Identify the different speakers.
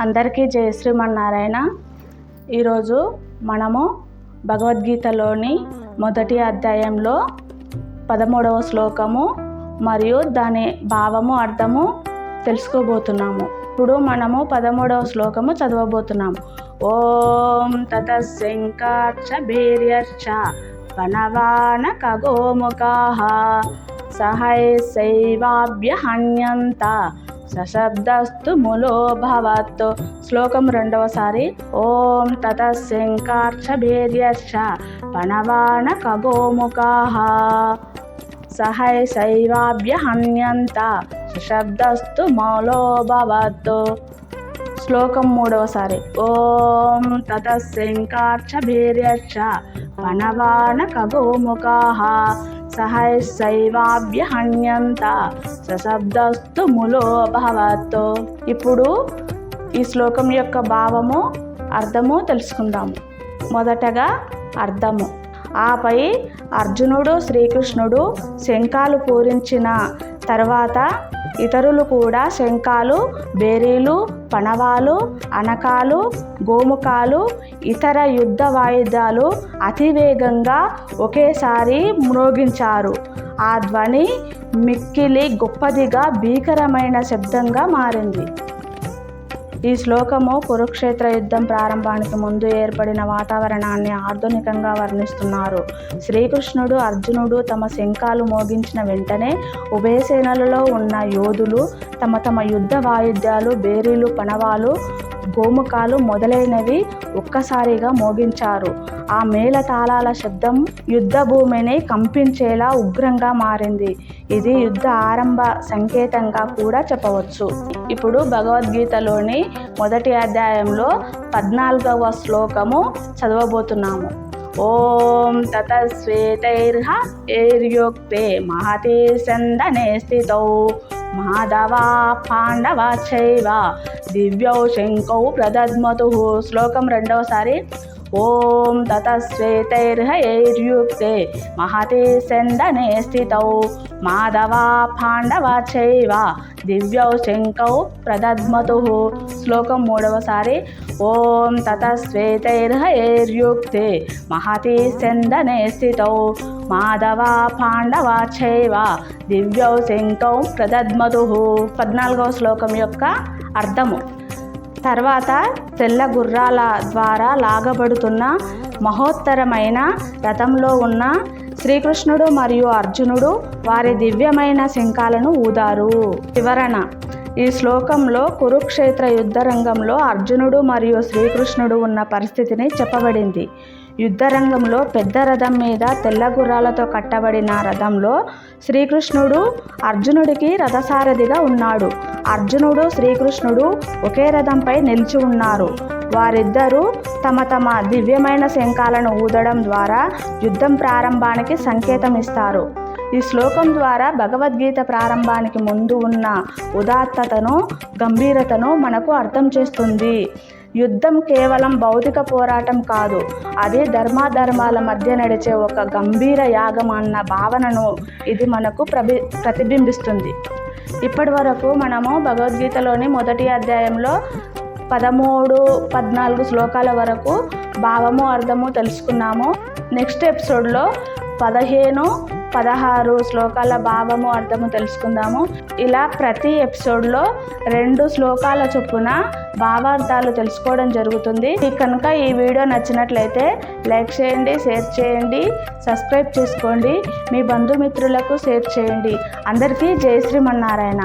Speaker 1: అందరికీ జయ శ్రీమన్నారాయణ. ఈరోజు మనము భగవద్గీతలోని మొదటి అధ్యాయంలో 13వ శ్లోకము మరియు దాని భావము అర్థము తెలుసుకోబోతున్నాము. ఇప్పుడు మనము 13వ శ్లోకము చదవబోతున్నాము. ఓం తతస్సంకార్చ భీర్యశ్చ వనవాన ఖగోముఖాః సహైసైవాభ్యహన్యంత సశబ్దస్తు ములో భవత్. శ్లోకం రెండవసారి. ఓం తతస్సంకార్చ భీర్యశ్చ వనవాన ఖగోముఖాః సహైసైవాభ్యహన్యంత సశబ్దస్తు ములో భవత్. శ్లోకం మూడవసారి. ఓం తతస్సంకార్చ భీర్యశ్చ వనవాన ఖగోముఖాః సహైసైవాభ్యహన్యంత సశబ్దస్తు ములో భవత్. ఇప్పుడు ఈ శ్లోకం యొక్క భావము అర్థము తెలుసుకుందాము. మొదటగా అర్థము. ఆపై అర్జునుడు శ్రీకృష్ణుడు శంఖాలు పూరించిన తర్వాత ఇతరులు కూడా శంఖాలు, బేరీలు, పణవాలు, అనకాలు, గోముఖాలు, ఇతర యుద్ధ వాయిద్యాలు అతివేగంగా ఒకేసారి మ్రోగించారు. ఆ ధ్వని మిక్కిలి గొప్పదిగా భీకరమైన శబ్దంగా మారింది. ఈ శ్లోకము కురుక్షేత్ర యుద్ధం ప్రారంభానికి ముందు ఏర్పడిన వాతావరణాన్ని ఆధునికంగా వర్ణిస్తున్నారు. శ్రీకృష్ణుడు, అర్జునుడు తమ శంఖాలు మోగించిన వెంటనే ఉభయ సేనలలో ఉన్న యోధులు తమ తమ యుద్ధ వాయిద్యాలు, బేరీలు, పణవాలు, గోముఖాలు మొదలైనవి ఒక్కసారిగా మోగించారు. ఆ మేళతాళాల శబ్దం యుద్ధ భూమిని కంపించేలా ఉగ్రంగా మారింది. ఇది యుద్ధ ఆరంభ సంకేతంగా కూడా చెప్పవచ్చు. ఇప్పుడు భగవద్గీతలోని మొదటి అధ్యాయంలో 14వ శ్లోకము చదవబోతున్నాము. ఓం తతస్వేతైర్హైర్యుక్తే మహతే సందనే స్థితౌ మాధవా పాండవా చైవ దివ్యౌ శంఖౌ ప్రదద్మతుః. శ్లోకం రెండవసారి. ఓం తతస్వేతైర్హైర్యుక్తే మహతే సందనే స్థితౌ మాధవా పాండవా చైవ దివ్యౌ శంఖౌ ప్రదద్మతుః. శ్లోకం మూడవసారి. ఓం తతస్వేతైర్హైర్యుక్తే మహతే సందనే స్థితౌ మాధవా పాండవా చైవ దివ్యౌ శంఖౌ ప్రదద్మతుః. 14వ శ్లోకం యొక్క అర్థము. తర్వాత తెల్ల గుర్రాల ద్వారా లాగబడుతున్న మహోత్తరమైన రథంలో ఉన్న శ్రీకృష్ణుడు మరియు అర్జునుడు వారి దివ్యమైన శంఖాలను ఊదారు. వివరణ. ఈ శ్లోకంలో కురుక్షేత్ర యుద్ధ రంగంలో అర్జునుడు మరియు శ్రీకృష్ణుడు ఉన్న పరిస్థితిని చెప్పబడింది. యుద్ధరంగంలో పెద్ద రథం మీద తెల్ల గుర్రాలతో కట్టబడిన రథంలో శ్రీకృష్ణుడు అర్జునుడికి రథసారథిగా ఉన్నాడు. అర్జునుడు, శ్రీకృష్ణుడు ఒకే రథంపై నిలిచి ఉన్నారు. వారిద్దరూ తమ తమ దివ్యమైన శంఖాలను ఊదడం ద్వారా యుద్ధం ప్రారంభానికి సంకేతం ఇస్తారు. ఈ శ్లోకం ద్వారా భగవద్గీత ప్రారంభానికి ముందు ఉన్న ఉదాత్తతను, గంభీరతను మనకు అర్థం చేస్తుంది. యుద్ధం కేవలం భౌతిక పోరాటం కాదు, అది ధర్మాధర్మాల మధ్య నడిచే ఒక గంభీర యాగం అన్న భావనను ఇది మనకు ప్రతిబింబిస్తుంది. ఇప్పటి వరకు మనము భగవద్గీతలోని మొదటి అధ్యాయంలో 13, 14 శ్లోకాల వరకు భావము అర్థము తెలుసుకున్నాము. నెక్స్ట్ ఎపిసోడ్లో 15, 16 శ్లోకాల భావము అర్థము తెలుసుకుందాము. ఇలా ప్రతి ఎపిసోడ్లో 2 శ్లోకాల చొప్పున భావార్థాలు తెలుసుకోవడం జరుగుతుంది. కనుక ఈ వీడియో నచ్చినట్లయితే లైక్ చేయండి, షేర్ చేయండి, సబ్స్క్రైబ్ చేసుకోండి, మీ బంధుమిత్రులకు షేర్ చేయండి. అందరికీ జై శ్రీమన్నారాయణ.